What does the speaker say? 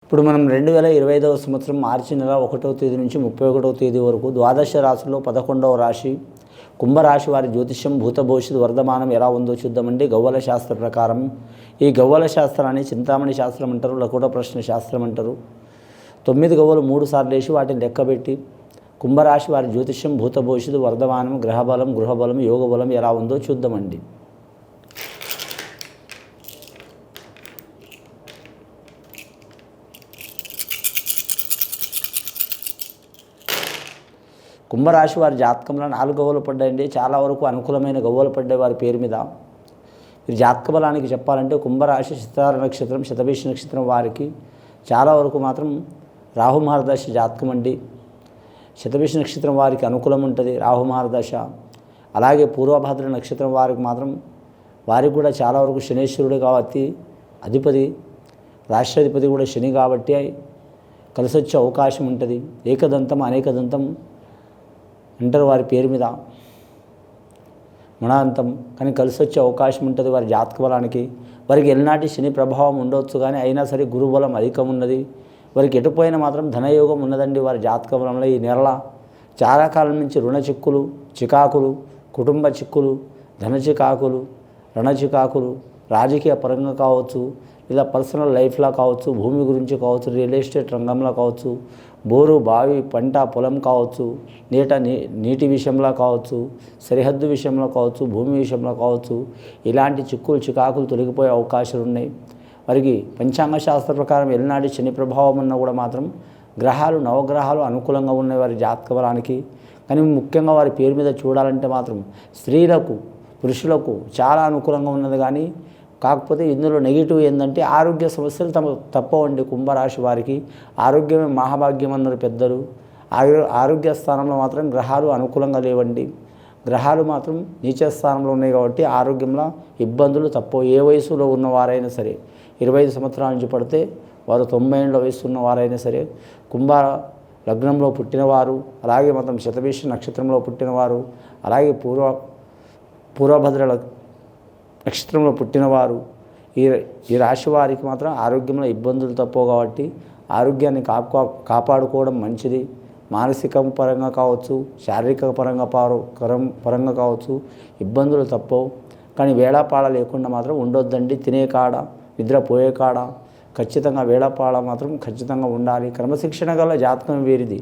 ఇప్పుడు మనం 2025వ సంవత్సరం మార్చి నెల 1వ తేదీ నుంచి 31వ తేదీ వరకు ద్వాదశ రాశుల్లో 11వ రాశి కుంభరాశి వారి జ్యోతిష్యం భూత భవిష్యత్తు వర్ధమానం ఎలా ఉందో చూద్దామండి. గవ్వల శాస్త్ర ప్రకారం ఈ గవ్వల శాస్త్రాన్ని చింతామణి శాస్త్రం అంటారు, లకుట ప్రశ్న శాస్త్రం అంటారు. 9 గవ్వలు 3 సార్లు వేసి వాటిని లెక్కబెట్టి కుంభరాశి వారి జ్యోతిష్యం భూత భవిష్యత్తు వర్ధమానం గ్రహబలం గృహబలం యోగబలం ఎలా ఉందో చూద్దామండి. కుంభరాశి వారి జాతకంలో 4 గవ్వలు పడ్డాయండి. చాలా వరకు అనుకూలమైన గవ్వలు పడ్డాయి వారి పేరు మీద. ఈ జాతక బలానికి చెప్పాలంటే కుంభరాశి సితార నక్షత్రం శతభిష నక్షత్రం వారికి చాలా వరకు మాత్రం రాహుమహారదశ జాతకం అండి. శతభిష నక్షత్రం వారికి అనుకూలం ఉంటుంది రాహుమహారదశ. అలాగే పూర్వభద్ర నక్షత్రం వారికి మాత్రం వారికి కూడా చాలా వరకు శనేశ్వరుడు కాబట్టి అధిపతి రాష్ట్రాధిపతి కూడా శని కాబట్టి కలిసి వచ్చే అవకాశం ఉంటుంది. ఏకదంతం అనేకదంతం అంటారు వారి పేరు మీద మనాంతం, కానీ కలిసి వచ్చే అవకాశం ఉంటుంది వారి జాతక బలానికి. వారికి ఎల్నాటి శని ప్రభావం ఉండవచ్చు, కానీ అయినా సరే గురుబలం అధికం ఉన్నది. వారికి ఎటుపోయినా మాత్రం ధనయోగం ఉన్నదండి వారి జాతక బలంలో. ఈ నెల చాలా కాలం నుంచి రుణ చిక్కులు చికాకులు, కుటుంబ చిక్కులు, ధన చికాకులు, రుణ చికాకులు, రాజకీయ పరంగా కావచ్చు, లేదా పర్సనల్ లైఫ్లో కావచ్చు, భూమి గురించి కావచ్చు, రియల్ ఎస్టేట్ రంగంలో కావచ్చు, బోరు బావి పంట పొలం కావచ్చు, నీటి విషయంలో కావచ్చు, సరిహద్దు విషయంలో కావచ్చు, భూమి విషయంలో కావచ్చు, ఇలాంటి చిక్కులు చికాకులు తొలగిపోయే అవకాశాలు ఉన్నాయి. వారికి పంచాంగ శాస్త్ర ప్రకారం ఎల్నాటి శని ప్రభావం ఉన్నా కూడా మాత్రం గ్రహాలు నవగ్రహాలు అనుకూలంగా ఉన్నాయి వారి జాతక బలానికి. కానీ ముఖ్యంగా వారి పేరు మీద చూడాలంటే మాత్రం స్త్రీలకు పురుషులకు చాలా అనుకూలంగా ఉన్నది. కానీ కాకపోతే ఇందులో నెగిటివ్ ఏంటంటే ఆరోగ్య సమస్యలు తప్పవండి. కుంభరాశి వారికి ఆరోగ్యమే మహాభాగ్యం అన్నారు పెద్దలు. ఆరోగ్య స్థానంలో మాత్రం గ్రహాలు అనుకూలంగా లేవండి. గ్రహాలు మాత్రం నీచ స్థానంలో ఉన్నాయి కాబట్టి ఆరోగ్యంలో ఇబ్బందులు తప్పవు. ఏ వయసులో ఉన్నవారైనా సరే 25 సంవత్సరాల నుంచి పడితే వారు 90 ఏళ్ళ వయసు ఉన్న వారైనా సరే, కుంభ లగ్నంలో పుట్టినవారు, అలాగే మాత్రం శతభిష నక్షత్రంలో పుట్టినవారు, అలాగే పూర్వభద్ర నక్షత్రంలో పుట్టినవారు, ఈ రాశి వారికి మాత్రం ఆరోగ్యంలో ఇబ్బందులు తప్పవు. కాబట్టి ఆరోగ్యాన్ని కాపాడుకోవడం మంచిది. మానసిక పరంగా కావచ్చు, శారీరక పరంగా కావచ్చు, ఇబ్బందులు తప్పవు. కానీ వేళాపాడ లేకుండా మాత్రం ఉండొద్దండి. తినే కాడ నిద్రపోయే కాడ ఖచ్చితంగా వేళాపాడ మాత్రం ఖచ్చితంగా ఉండాలి. క్రమశిక్షణ గల జాతకం వీరిది.